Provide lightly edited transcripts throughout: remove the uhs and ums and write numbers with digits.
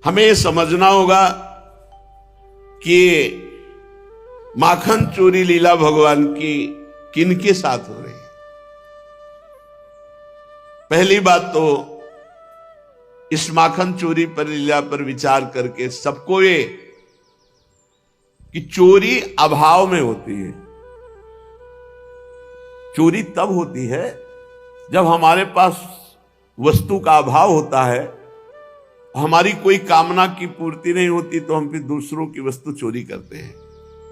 हमें ये समझना होगा कि माखन चोरी लीला भगवान की किनके साथ हो रही है। पहली बात तो इस माखन चोरी पर लीला पर विचार करके सबको ये कि चोरी अभाव में होती है। चोरी तब होती है जब हमारे पास वस्तु का अभाव होता है, हमारी कोई कामना की पूर्ति नहीं होती तो हम फिर दूसरों की वस्तु चोरी करते हैं।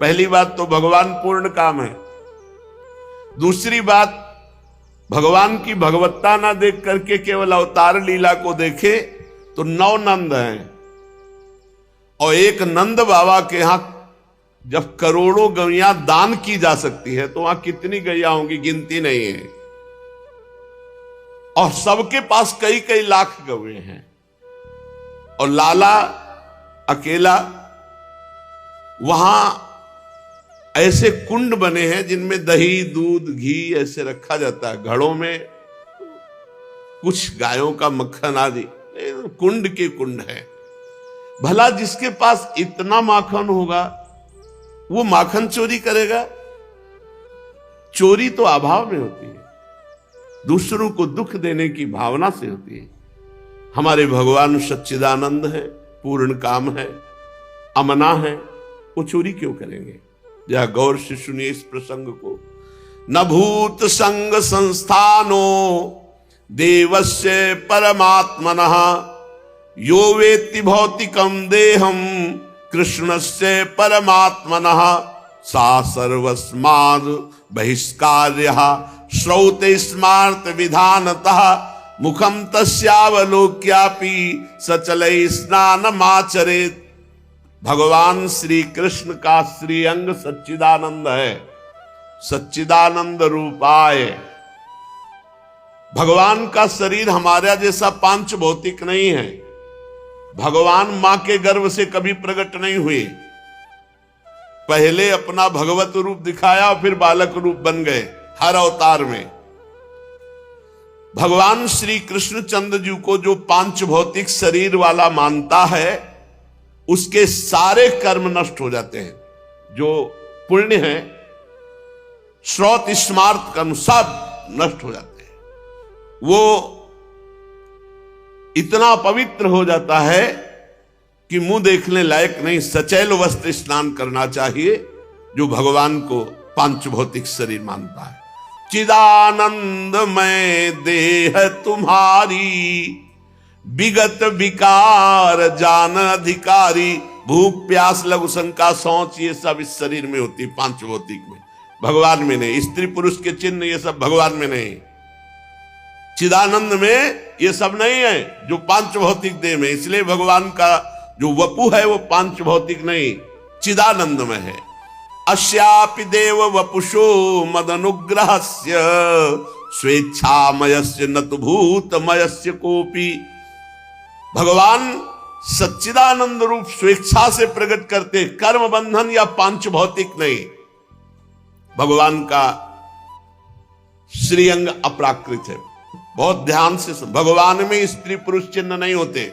पहली बात तो भगवान पूर्ण काम है। दूसरी बात, भगवान की भगवत्ता ना देख करके केवल अवतार लीला को देखे तो 9 नंद हैं, और एक नंद बाबा के यहां जब करोड़ों गैया दान की जा सकती है तो वहां कितनी गैया होंगी, गिनती नहीं है। और सबके पास कई कई लाख गौए हैं, और लाला अकेला, वहां ऐसे कुंड बने हैं जिनमें दही दूध घी ऐसे रखा जाता है। घड़ों में कुछ गायों का मक्खन आदि, कुंड के कुंड है। भला जिसके पास इतना माखन होगा वो माखन चोरी करेगा? चोरी तो अभाव में होती है, दूसरों को दुख देने की भावना से होती है। हमारे भगवान सच्चिदानंद है, पूर्ण काम है, अमना है, वो चोरी क्यों करेंगे? जरा गौर से सुनिए इस प्रसंग को। न भूत संग संस्थानो देवस्य परमात्मनः यो वेत्ति भौतिकम देहम कृष्णस्य परमात्मनः सा सर्वस्माद् बहिष्कार्यः श्रौते स्मार्त विधानतः मुखम तस्यावलोक्यापि सचलै स्नानमाचरेत्। भगवान श्री कृष्ण का श्रीअंग सच्चिदानंद है, सच्चिदानंद रूपाय। भगवान का शरीर हमारा जैसा पांच भौतिक नहीं है। भगवान मां के गर्भ से कभी प्रकट नहीं हुए, पहले अपना भगवत रूप दिखाया और फिर बालक रूप बन गए हर अवतार में। भगवान श्री कृष्णचंद्र जी को जो पांच भौतिक शरीर वाला मानता है उसके सारे कर्म नष्ट हो जाते हैं। जो पुण्य है, श्रौत स्मार्त कर्म सब नष्ट हो जाते हैं। वो इतना पवित्र हो जाता है कि मुंह देखने लायक नहीं, सचैल वस्त्र स्नान करना चाहिए जो भगवान को पांच भौतिक शरीर मानता है। चिदानंदमय देह तुम्हारी विगत विकार जान अधिकारी। भूख प्यास लघु शंका सोच ये सब इस शरीर में होती है, पांच भौतिक में, भगवान में नहीं। स्त्री पुरुष के चिन्ह ये सब भगवान में नहीं। चिदानंद में ये सब नहीं है जो पांच भौतिक देह में। इसलिए भगवान का जो वपु है वो पांच भौतिक नहीं, चिदानंद में है। अस्यापि देव वपुषो मदनुग्रहस्य स्वेच्छामयस्य न तु भूतमयस्य कोपि। भगवान सच्चिदानंद रूप स्वेच्छा से प्रकट करते, कर्म बंधन या पांच भौतिक नहीं। भगवान का श्रीअंग अपराकृत है। बहुत ध्यान से सुन, भगवान में स्त्री पुरुष चिन्ह नहीं होते।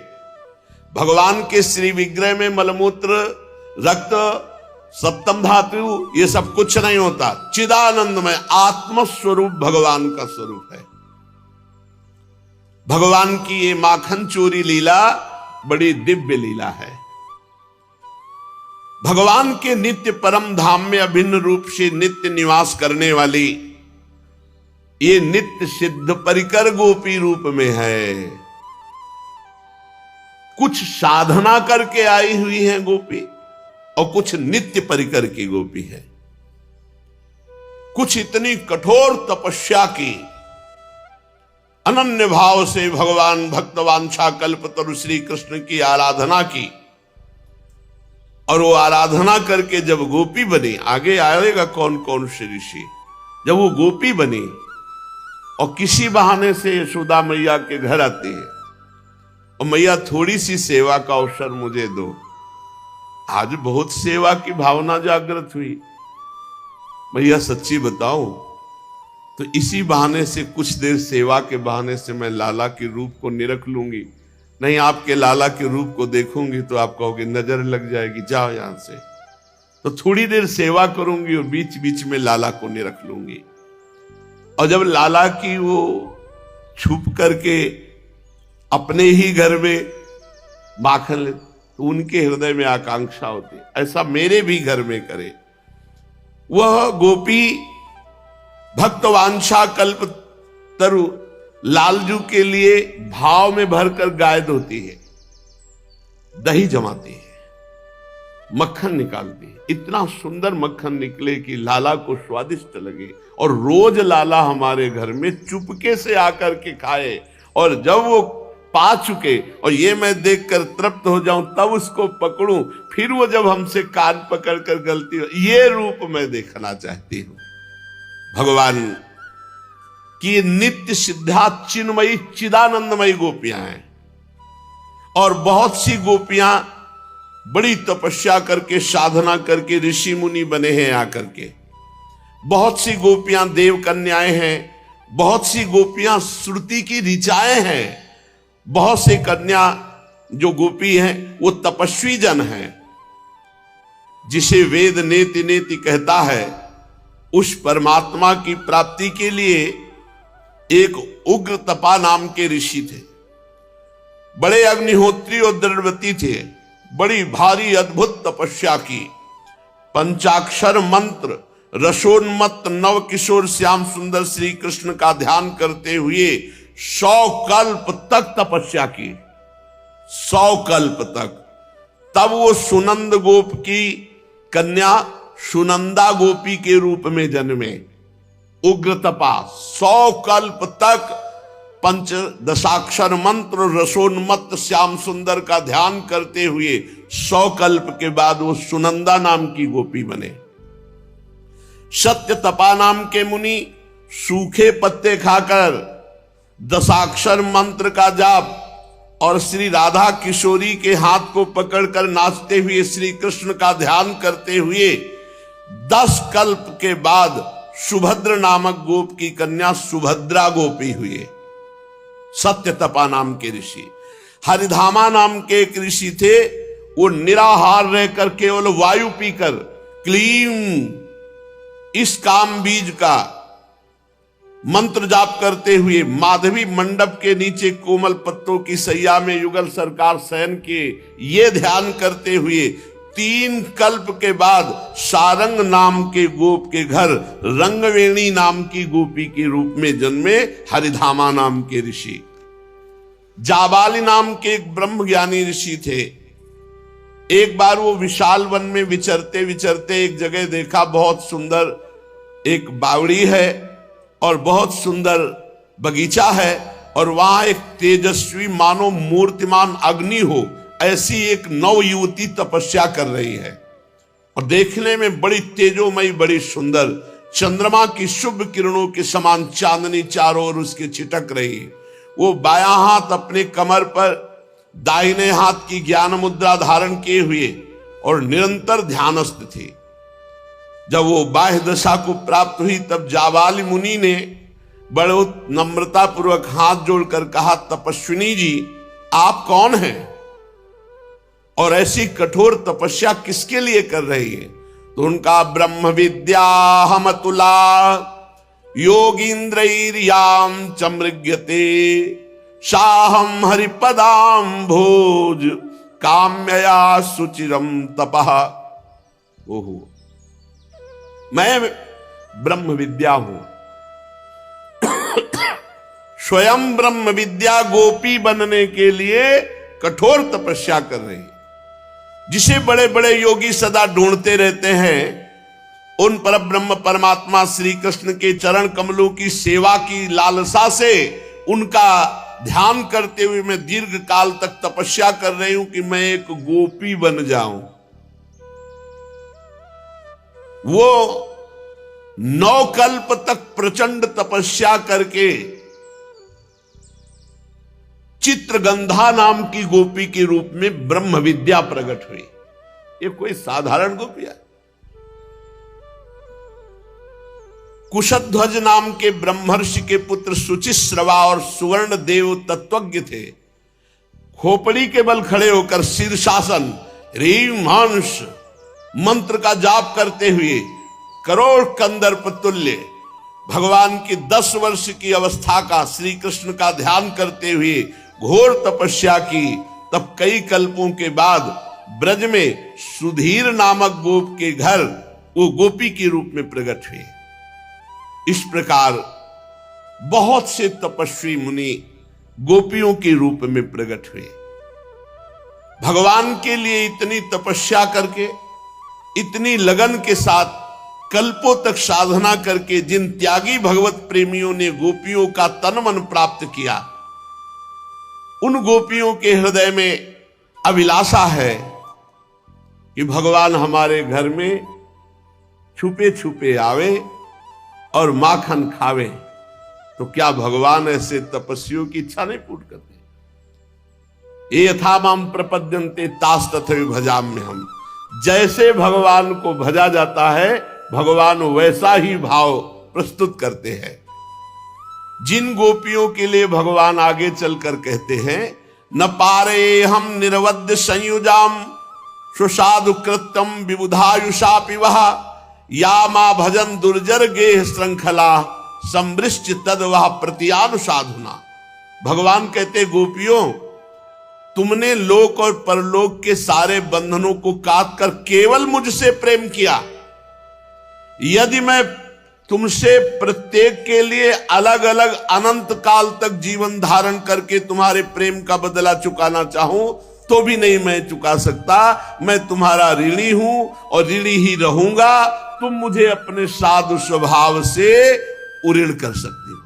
भगवान के श्री विग्रह में मलमूत्र रक्त सप्तम धातु ये सब कुछ नहीं होता। चिदानंद में आत्म स्वरूप भगवान का स्वरूप है। भगवान की ये माखन चोरी लीला बड़ी दिव्य लीला है। भगवान के नित्य परम धाम में अभिन्न रूप से नित्य निवास करने वाली ये नित्य सिद्ध परिकर गोपी रूप में है। कुछ साधना करके आई हुई है गोपी और कुछ नित्य परिकर की गोपी है। कुछ इतनी कठोर तपस्या की, अनन्य भाव से भगवान भक्तवांछा कल्पतरु श्री कृष्ण की आराधना की, और वो आराधना करके जब गोपी बनी, आगे आएगा कौन कौन से ऋषि, जब वो गोपी बनी और किसी बहाने से यशोदा मैया के घर आती है और मैया थोड़ी सी सेवा का अवसर मुझे दो। आज बहुत सेवा की भावना जागृत हुई। मैया सच्ची बताऊं तो इसी बहाने से, कुछ देर सेवा के बहाने से मैं लाला के रूप को निरख लूंगी। नहीं आपके लाला के रूप को देखूंगी तो आप कहोगे नजर लग जाएगी, जाओ यहां से। तो थोड़ी देर सेवा करूंगी और बीच बीच में लाला को नहीं रख लूंगी। और जब लाला की वो छुप करके अपने ही घर में माखन ले तो उनके हृदय में आकांक्षा होती है ऐसा मेरे भी घर में करे। वह गोपी भक्तवांछा कल्प तरु लालजू के लिए भाव में भरकर गाय धोती है, दही जमाती है, मक्खन निकालती है, इतना सुंदर मक्खन निकले कि लाला को स्वादिष्ट लगे। और रोज लाला हमारे घर में चुपके से आकर के खाए, और जब वो पा चुके और ये मैं देखकर तृप्त हो जाऊं तब उसको पकड़ूं, फिर वो जब हमसे कान पकड़कर गलती हो, ये रूप मैं देखना चाहती हूं। भगवान की नित्य सिद्धा चिन्मयी चिदानंदमयी गोपियां हैं, और बहुत सी गोपियां बड़ी तपस्या करके साधना करके ऋषि मुनि बने हैं आकर के। बहुत सी गोपियां देव कन्याएं हैं, बहुत सी गोपियां श्रुति की ऋचाएं हैं, बहुत से कन्या जो गोपी हैं वो तपस्वी जन हैं। जिसे वेद नेति नेति कहता है उस परमात्मा की प्राप्ति के लिए एक उग्र तपा नाम के ऋषि थे, बड़े अग्निहोत्री और दृढ़व्रती थे, बड़ी भारी अद्भुत तपस्या की। पंचाक्षर मंत्र रसोन्मत्त नव किशोर श्याम सुंदर श्री कृष्ण का ध्यान करते हुए 100 कल्प तक तपस्या की, 100 कल्प तक। तब वो सुनंद गोप की कन्या सुनंदा गोपी के रूप में जन्मे। उग्र तपा 100 कल्प तक पंचदशाक्षर मंत्र रसोन्मत्त श्याम सुंदर का ध्यान करते हुए 100 कल्प के बाद वो सुनंदा नाम की गोपी बने। सत्य तपा नाम के मुनि सूखे पत्ते खाकर दशाक्षर मंत्र का जाप और श्री राधा किशोरी के हाथ को पकड़कर नाचते हुए श्री कृष्ण का ध्यान करते हुए 10 कल्प के बाद सुभद्र नामक गोप की कन्या सुभद्रा गोपी हुए। सत्य तपा नाम के ऋषि। हरिधामा नाम के एक ऋषि थे, वो निराहार रहकर केवल वायु पीकर क्लीम इस काम बीज का मंत्र जाप करते हुए माधवी मंडप के नीचे कोमल पत्तों की सैया में युगल सरकार शयन के ये ध्यान करते हुए 3 कल्प के बाद सारंग नाम के गोप के घर रंगवेणी नाम की गोपी के रूप में जन्मे हरिधामा नाम के ऋषि। जाबाली नाम के एक ब्रह्म ज्ञानी ऋषि थे। एक बार वो विशाल वन में विचरते विचरते एक जगह देखा, बहुत सुंदर एक बावड़ी है और बहुत सुंदर बगीचा है, और वहां एक तेजस्वी मानो मूर्तिमान अग्नि हो ऐसी एक नव युवती तपस्या कर रही है, और देखने में बड़ी तेजोमयी बड़ी सुंदर, चंद्रमा की शुभ किरणों के समान चांदनी चारों ओर उसके छिटक रही। वो बायां हाथ अपने कमर पर, दाहिने हाथ की ज्ञान मुद्रा धारण किए हुए और निरंतर ध्यानस्थ थी। जब वो बाह्य दशा को प्राप्त हुई तब जाबाली मुनि ने बड़े नम्रता पूर्वक हाथ जोड़कर कहा, तपस्विनी जी आप कौन हैं और ऐसी कठोर तपस्या किसके लिए कर रही है? तो उनका ब्रह्म विद्या हम तुला योगींद्रैर्याम चमृग्यते साहम हरिपदाम भोज काम्यया सुचिरम तपः। ओहो, मैं ब्रह्म विद्या हूं, स्वयं ब्रह्म विद्या गोपी बनने के लिए कठोर तपस्या कर रही, जिसे बड़े बड़े योगी सदा ढूंढते रहते हैं। उन पर ब्रह्म परमात्मा श्री कृष्ण के चरण कमलों की सेवा की लालसा से उनका ध्यान करते हुए मैं दीर्घ काल तक तपस्या कर रही हूं कि मैं एक गोपी बन जाऊं। वो 9 कल्प तक प्रचंड तपस्या करके चित्रगंधा नाम की गोपी के रूप में ब्रह्म विद्या प्रकट हुई। ये कोई साधारण गोपी है? कुशध्वज नाम के ब्रह्मर्षि के पुत्र सुचिश्रवा और सुवर्ण देव तत्वज्ञ थे। खोपड़ी के बल खड़े होकर शीर्षासन ह्रीं हंस मंत्र का जाप करते हुए करोड़ कंदर्प तुल्य भगवान की 10 वर्ष की अवस्था का श्री कृष्ण का ध्यान करते हुए घोर तपस्या की। तब कई कल्पों के बाद ब्रज में सुधीर नामक गोप के घर वो गोपी के रूप में प्रकट हुए। इस प्रकार बहुत से तपस्वी मुनि गोपियों के रूप में प्रकट हुए। भगवान के लिए इतनी तपस्या करके, इतनी लगन के साथ कल्पों तक साधना करके जिन त्यागी भगवत प्रेमियों ने गोपियों का तन मन प्राप्त किया, उन गोपियों के हृदय में अभिलाषा है कि भगवान हमारे घर में छुपे छुपे आवे और माखन खावे। तो क्या भगवान ऐसे तपस्वियों की इच्छा नहीं पूर्ण करते? ये यथा माम प्रपद्यन्ते तास तथैव भजाम्य हम। जैसे भगवान को भजा जाता है, भगवान वैसा ही भाव प्रस्तुत करते हैं। जिन गोपियों के लिए भगवान आगे चलकर कहते हैं, न पारे हम निरवध्य संयुजाम सुसाधु कृत्यम विबुधायुषा पिवः या मां भजन दुर्जर गेह श्रृंखला समृष्ट तद वह प्रतियानुसाधुना। भगवान कहते, गोपियों, तुमने लोक और परलोक के सारे बंधनों को काट कर केवल मुझसे प्रेम किया। यदि मैं तुमसे प्रत्येक के लिए अलग अलग अनंत काल तक जीवन धारण करके तुम्हारे प्रेम का बदला चुकाना चाहूं तो भी नहीं मैं चुका सकता। मैं तुम्हारा ऋणी हूं और ऋणी ही रहूंगा। तुम मुझे अपने साधु स्वभाव से उऋण कर सकते हो।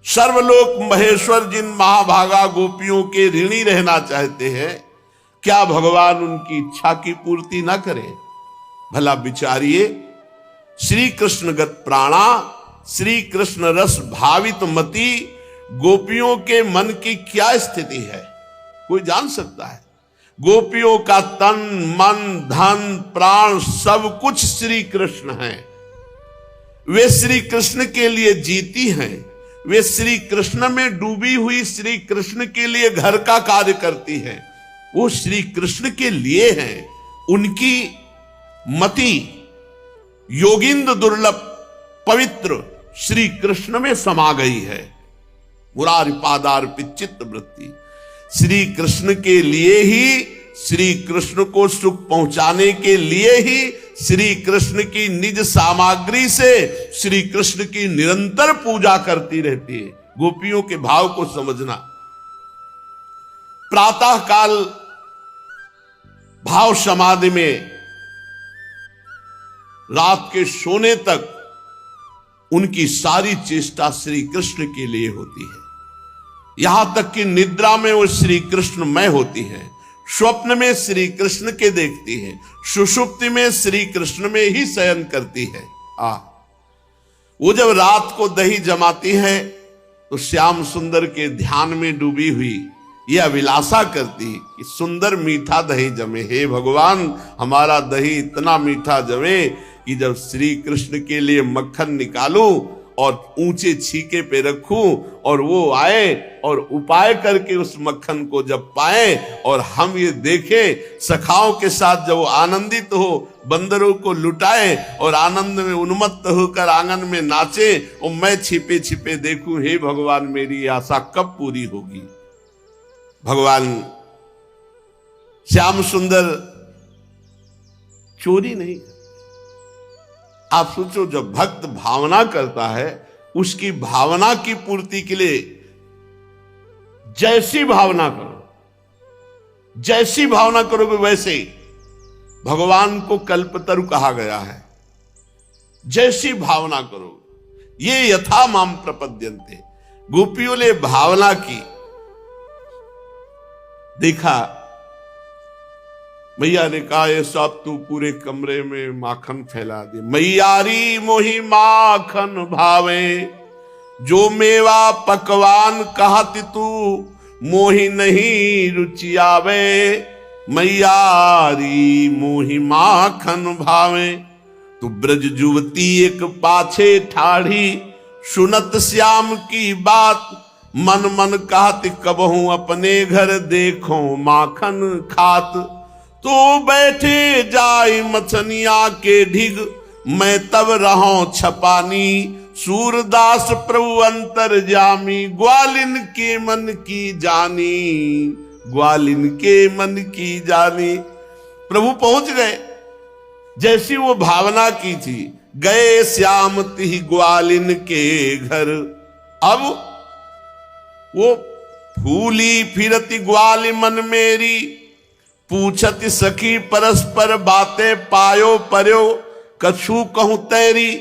सर्वलोक महेश्वर जिन महाभागा गोपियों के ऋणी रहना चाहते हैं, क्या भगवान उनकी इच्छा की पूर्ति ना करें? भला विचारिए, श्री कृष्णगत प्राणा, श्री कृष्ण रस भावित मति गोपियों के मन की क्या स्थिति है, कोई जान सकता है? गोपियों का तन मन धन प्राण सब कुछ श्री कृष्ण है। वे श्री कृष्ण के लिए जीती हैं। वे श्री कृष्ण में डूबी हुई श्री कृष्ण के लिए घर का कार्य करती हैं। वो श्री कृष्ण के लिए हैं। उनकी मति योगिंद्र दुर्लभ पवित्र श्री कृष्ण में समा गई है। मुरारी पादार्पित चित्त वृत्ति श्री कृष्ण के लिए ही, श्री कृष्ण को सुख पहुंचाने के लिए ही, श्री कृष्ण की निज सामग्री से श्री कृष्ण की निरंतर पूजा करती रहती है। गोपियों के भाव को समझना। प्रातः काल भाव समाधि में रात के सोने तक उनकी सारी चेष्टा श्री कृष्ण के लिए होती है। यहां तक कि निद्रा में वो श्री कृष्णमय होती है। स्वप्न में श्री कृष्ण के देखती है। सुषुप्ति में श्री कृष्ण में ही शयन करती है। वो जब रात को दही जमाती है तो श्याम सुंदर के ध्यान में डूबी हुई यह अभिलाषा करती कि सुंदर मीठा दही जमे। हे भगवान, हमारा दही इतना मीठा जमे कि जब श्री कृष्ण के लिए मक्खन निकालूं और ऊंचे छीके पे रखूं और वो आए और उपाय करके उस मक्खन को जब पाए और हम ये देखें, सखाओं के साथ जब वो आनंदित हो, बंदरों को लुटाए और आनंद में उन्मत्त होकर आंगन में नाचे और मैं छिपे छिपे देखूं, हे भगवान, मेरी आशा कब पूरी होगी? भगवान श्याम सुंदर चोरी नहीं। आप सोचो, जब भक्त भावना करता है, उसकी भावना की पूर्ति के लिए जैसी भावना करो, जैसी भावना करोगे वैसे ही। भगवान को कल्पतरु कहा गया है। जैसी भावना करो, ये यथा माम प्रपद्यन्ते। गोपियों ने भावना की। देखा, मैया ने कहा, ये सब तू पूरे कमरे में माखन फैला दे। मैयारी मोहि माखन भावे, जो मेवा पकवान कहत तू मोहि नहीं रुचि आवे। मैयारी मोहि माखन भावे, तू ब्रज युवती एक पाछे ठाढ़ी, सुनत श्याम की बात मन मन कहत कबहू अपने घर देखो माखन खात। तो बैठे जाय मछनिया के ढिग, मैं तब रहो छपानी। सूरदास प्रभु अंतर जामी, ग्वालिन के मन की जानी, ग्वालिन के मन की जानी। प्रभु पहुंच गए, जैसी वो भावना की थी, गए श्याम तिहि ग्वालिन के घर। अब वो फूली फिरती ग्वाल मन मेरी, पूछत सखी परस्पर बातें पायो पर्यो, कछु कहूं तैरी।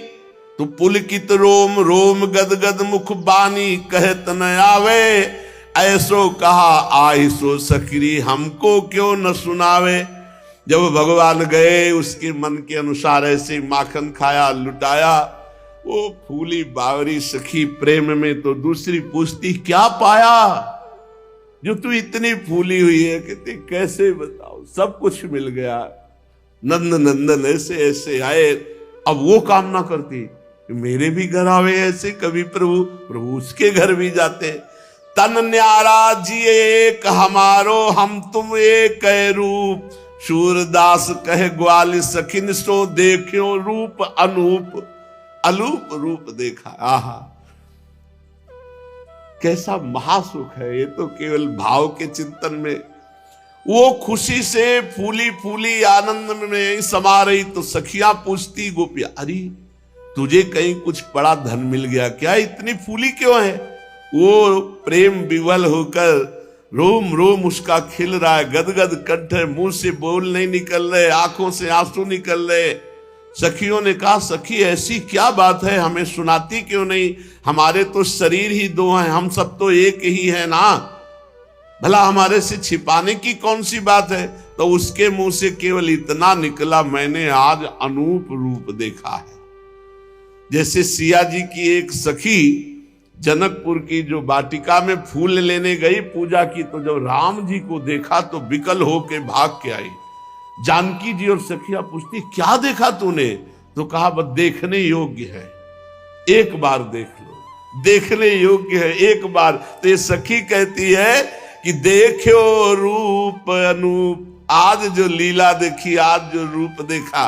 तू पुलकित रोम रोम गदगद मुख बानी, कहत न आवे, ऐसो कहा आहि सो सखरी, हमको क्यों न सुनावे। जब भगवान गए, उसके मन के अनुसार ऐसे माखन खाया, लुटाया। वो फूली बावरी सखी प्रेम में तो दूसरी पूछती, क्या पाया जो तू इतनी फूली हुई है? कहते कैसे बताओ, सब कुछ मिल गया। नंद नंदन ऐसे ऐसे आए। अब वो कामना करती कि मेरे भी घर आवे ऐसे कभी प्रभु। प्रभु उसके घर भी जाते। तन न्यारा जिए एक हमारो, हम तुम एक रूप। सूरदास कहे ग्वाल सखिन, सो देखियो रूप अनूप। अलूप रूप देखा, आहा कैसा महासुख है। ये तो केवल भाव के चिंतन में वो खुशी से फूली फूली आनंद में समा रही। तो सखियां पूछती गोपियां, अरे तुझे कहीं कुछ बड़ा धन मिल गया क्या, इतनी फूली क्यों है? वो प्रेम विवल होकर रोम रोम उसका खिल रहा है, गदगद कंठ है, मुंह से बोल नहीं निकल रहे, आंखों से आंसू निकल रहे। सखियों ने कहा, सखी ऐसी क्या बात है, हमें सुनाती क्यों नहीं? हमारे तो शरीर ही दो हैं, हम सब तो एक ही है ना, भला हमारे से छिपाने की कौन सी बात है? तो उसके मुंह से केवल इतना निकला, मैंने आज अनूप रूप देखा है। जैसे सिया जी की एक सखी जनकपुर की जो वाटिका में फूल लेने गई पूजा की, तो जब राम जी को देखा तो विकल होके भाग के आई। जानकी जी और सखिया पूछती, क्या देखा तूने? तो कहा, बस देखने योग्य है, एक बार देख लो, देखने योग्य है एक बार। तो ये सखी कहती है कि देखो रूप अनूप, आज जो लीला देखी, आज जो रूप देखा।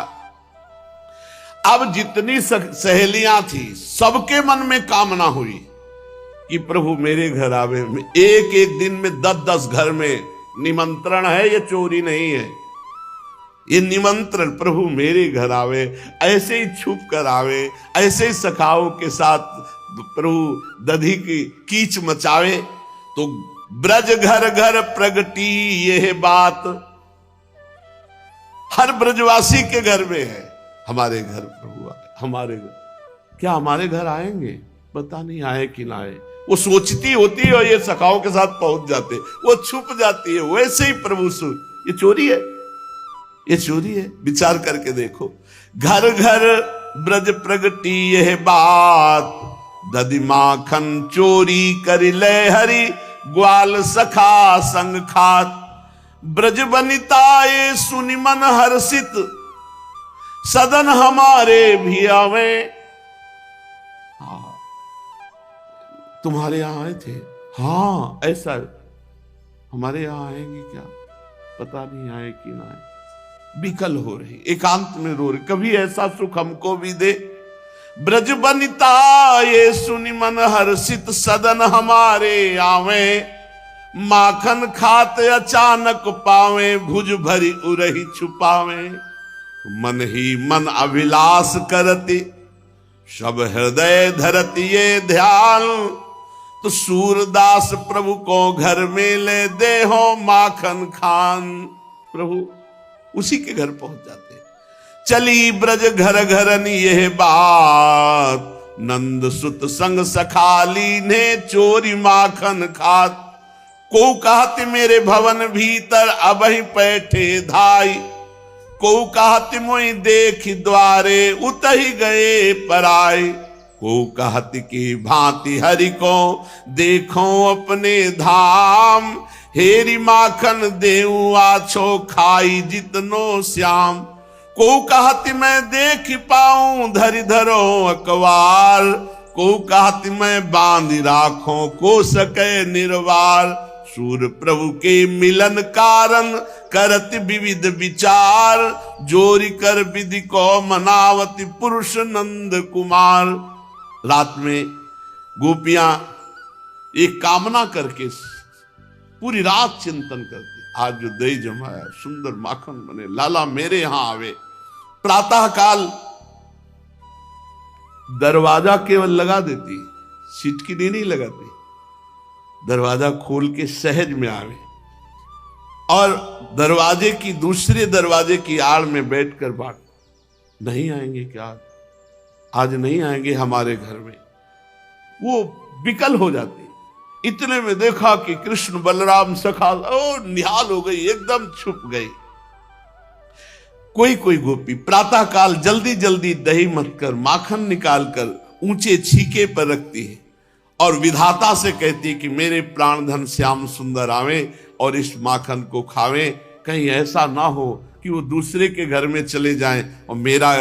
अब जितनी सहेलियां थी सबके मन में कामना हुई कि प्रभु मेरे घर आवे। एक एक दिन में 10-10 घर में निमंत्रण है, ये चोरी नहीं है, ये निमंत्रण। प्रभु मेरे घर आवे, ऐसे ही छुप कर आवे, ऐसे ही सखाओं के साथ प्रभु दधी की कीच मचावे। तो ब्रज घर घर प्रगटी यह बात, हर ब्रजवासी के घर में है, हमारे घर प्रभु आए, हमारे घर। क्या हमारे घर आएंगे? पता नहीं आए कि ना आए। वो सोचती होती है और ये सखाओं के साथ पहुंच जाते, वो छुप जाती है। वैसे ही प्रभु सुन, ये चोरी है, ये चोरी है। विचार करके देखो, घर घर ब्रज प्रगटी यह बात, दधि माखन चोरी कर ले हरि, ग्वाल सखा संग खात। ब्रज बनिताए सुनि मन हर्षित, सदन हमारे भी आवे। तुम्हारे यहां आए थे? हाँ, ऐसा हमारे यहां आएंगे क्या, पता नहीं आए कि ना आए। विकल हो रही, एकांत में रो रही, कभी ऐसा सुख हमको भी दे। ब्रज बनिता ये सुनि मन हर्षित, सदन हमारे आवे। माखन खात अचानक पावे, भुज भरी उरही छुपावे। मन ही मन अभिलाष करती, सब हृदय धरती ये ध्यान। तो सूरदास प्रभु को घर में ले दे हो माखन खान। प्रभु उसी के घर पहुंच जाते। चली ब्रज घर घरन यह बात, नंद सुत संग सखाली ने चोरी माखन खात। को कहत मेरे भवन भीतर अबहि बैठे धाई, को कहत मोहि देख द्वारे उतहि गए पराई। को कहत की भांति हरि को देखो अपने धाम, हेरी माखन देऊ आछो खाई जितनो श्याम। को कहत मैं देख पाऊं धरि धरो अकवार, को कहत मैं बांध राखों को सके निर्वार। सूर प्रभु के मिलन कारण करत विविध विचार। जोरी कर विधि को मनावती पुरुष नंद कुमार। रात में गोपियां एक कामना करके पूरी रात चिंतन करती, आज जो दही जमाया सुंदर माखन बने, लाला मेरे यहां आवे। प्रातः काल दरवाजा केवल लगा देती, सिटकिनी नहीं लगाती, दरवाजा खोल के सहज में आवे और दरवाजे की दूसरे दरवाजे की आड़ में बैठकर बात, नहीं आएंगे क्या, आज नहीं आएंगे हमारे घर में। वो विकल हो जाती। इतने में देखा कि कृष्ण बलराम सखा निहाल हो गई, एकदम छुप गई। कोई कोई गोपी प्रातः काल जल्दी जल्दी दही मत कर माखन निकाल कर ऊंचे छीके पर रखती है और विधाता से कहती है कि मेरे प्राणधन श्याम सुंदर आवे और इस माखन को खावें। कहीं ऐसा ना हो कि वो दूसरे के घर में चले जाएं और मेरा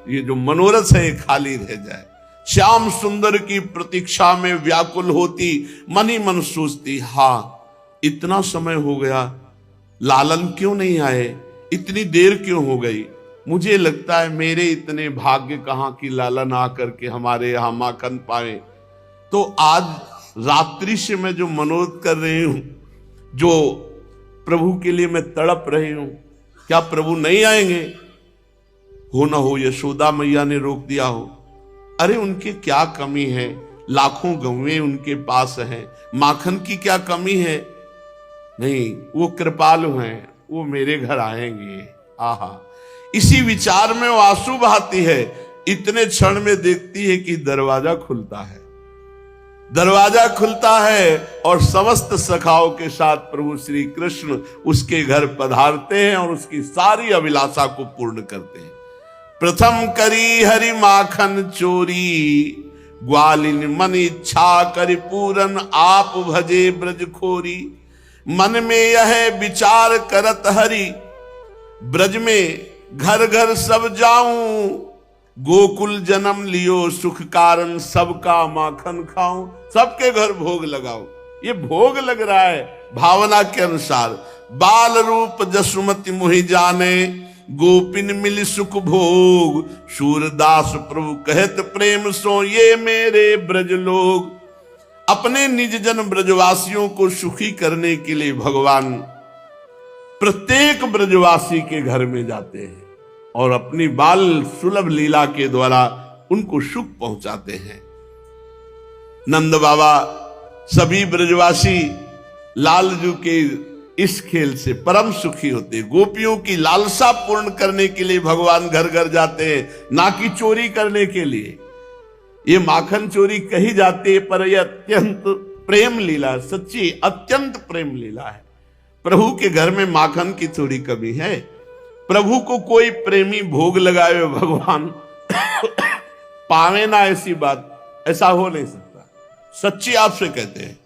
ये जो मनोरथ है ये खाली रह जाए। श्याम सुंदर की प्रतीक्षा में व्याकुल होती, मन ही मन सोचती, हाँ इतना समय हो गया, लालन क्यों नहीं आए, इतनी देर क्यों हो गई। मुझे लगता है मेरे इतने भाग्य कहाँ की लालन आकर के हमारे यहाँ माखन पाए। तो आज रात्रि से मैं जो मनोरथ कर रही हूं, जो प्रभु के लिए मैं तड़प रही हूं, क्या प्रभु नहीं आएंगे। हो ना हो यशोदा मैया ने रोक दिया हो। अरे उनके क्या कमी है, लाखों गौएं उनके पास हैं, माखन की क्या कमी है। नहीं, वो कृपालु हैं, वो मेरे घर आएंगे। आहा, इसी विचार में वो आंसू बहाती है। इतने क्षण में देखती है कि दरवाजा खुलता है। दरवाजा खुलता है और समस्त सखाओं के साथ प्रभु श्री कृष्ण उसके घर पधारते हैं और उसकी सारी अभिलाषा को पूर्ण करते हैं। प्रथम करी हरि माखन चोरी, ग्वालिन मन इच्छा करि पूरन, आप भजे ब्रज खोरी। मन में यह विचार करत हरि, ब्रज में घर घर सब जाऊं, गोकुल जन्म लियो सुख कारण, सबका माखन खाऊं। सबके घर भोग लगाओ। ये भोग लग रहा है भावना के अनुसार। बाल रूप जसुमति मोहि जाने, गोपिन मिल सुख भोग। सूरदास प्रभु कहत प्रेम सो, ये मेरे ब्रज लोग। अपने निज जन ब्रजवासियों को सुखी करने के लिए भगवान प्रत्येक ब्रजवासी के घर में जाते हैं और अपनी बाल सुलभ लीला के द्वारा उनको सुख पहुंचाते हैं। नंद बाबा सभी ब्रजवासी लालजू के इस खेल से परम सुखी होते। गोपियों की लालसा पूर्ण करने के लिए भगवान घर घर जाते हैं, ना कि चोरी करने के लिए। ये माखन चोरी कही जाती है, पर यह अत्यंत प्रेम लीला, सच्ची अत्यंत प्रेम लीला है। प्रभु के घर में माखन की थोड़ी कमी है। प्रभु को कोई प्रेमी भोग लगाए भगवान पावे ना, ऐसी बात ऐसा हो नहीं सकता। सच्ची आपसे कहते हैं,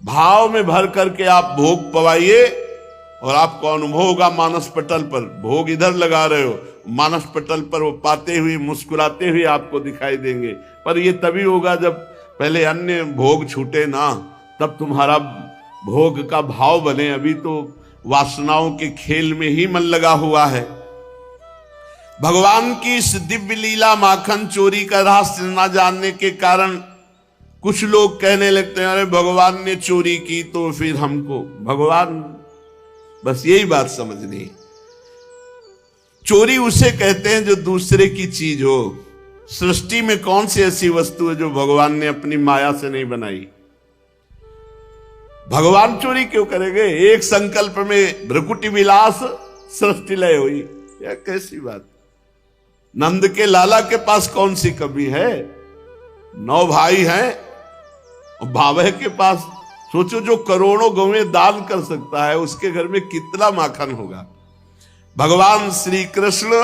भाव में भर करके आप भोग पवाइए और आपको अनुभव होगा। मानस पटल पर भोग इधर लगा रहे हो, मानस पटल पर वो पाते हुए मुस्कुराते हुए आपको दिखाई देंगे। पर ये तभी होगा जब पहले अन्य भोग छूटे ना, तब तुम्हारा भोग का भाव बने। अभी तो वासनाओं के खेल में ही मन लगा हुआ है। भगवान की इस दिव्य लीला माखन चोरी का रहस्य न जानने के कारण कुछ लोग कहने लगते हैं, अरे भगवान ने चोरी की तो फिर हमको। भगवान बस यही बात समझनी, चोरी उसे कहते हैं जो दूसरे की चीज हो। सृष्टि में कौन सी ऐसी वस्तु है जो भगवान ने अपनी माया से नहीं बनाई। भगवान चोरी क्यों करेंगे। एक संकल्प में भ्रकुटी विलास सृष्टि लय हुई, यह कैसी बात। नंद के लाला के पास कौन सी कमी है, 9 भाई हैं और भावे के पास सोचो जो करोड़ों गौएं दान कर सकता है, उसके घर में कितना माखन होगा। भगवान श्री कृष्ण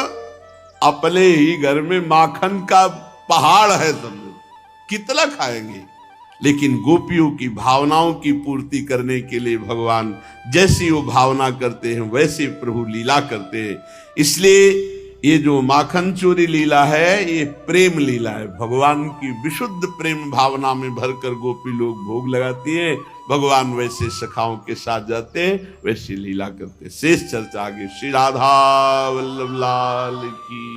अपने ही घर में माखन का पहाड़ है, समझो कितना खाएंगे। लेकिन गोपियों की भावनाओं की पूर्ति करने के लिए भगवान जैसी वो भावना करते हैं वैसे प्रभु लीला करते हैं। इसलिए ये जो माखन चोरी लीला है ये प्रेम लीला है। भगवान की विशुद्ध प्रेम भावना में भरकर गोपी लोग भोग लगाती हैं। भगवान वैसे सखाओं के साथ जाते हैं, वैसी लीला करते हैं। शेष चर्चा आगे। श्री राधा वल्लभ लाल की।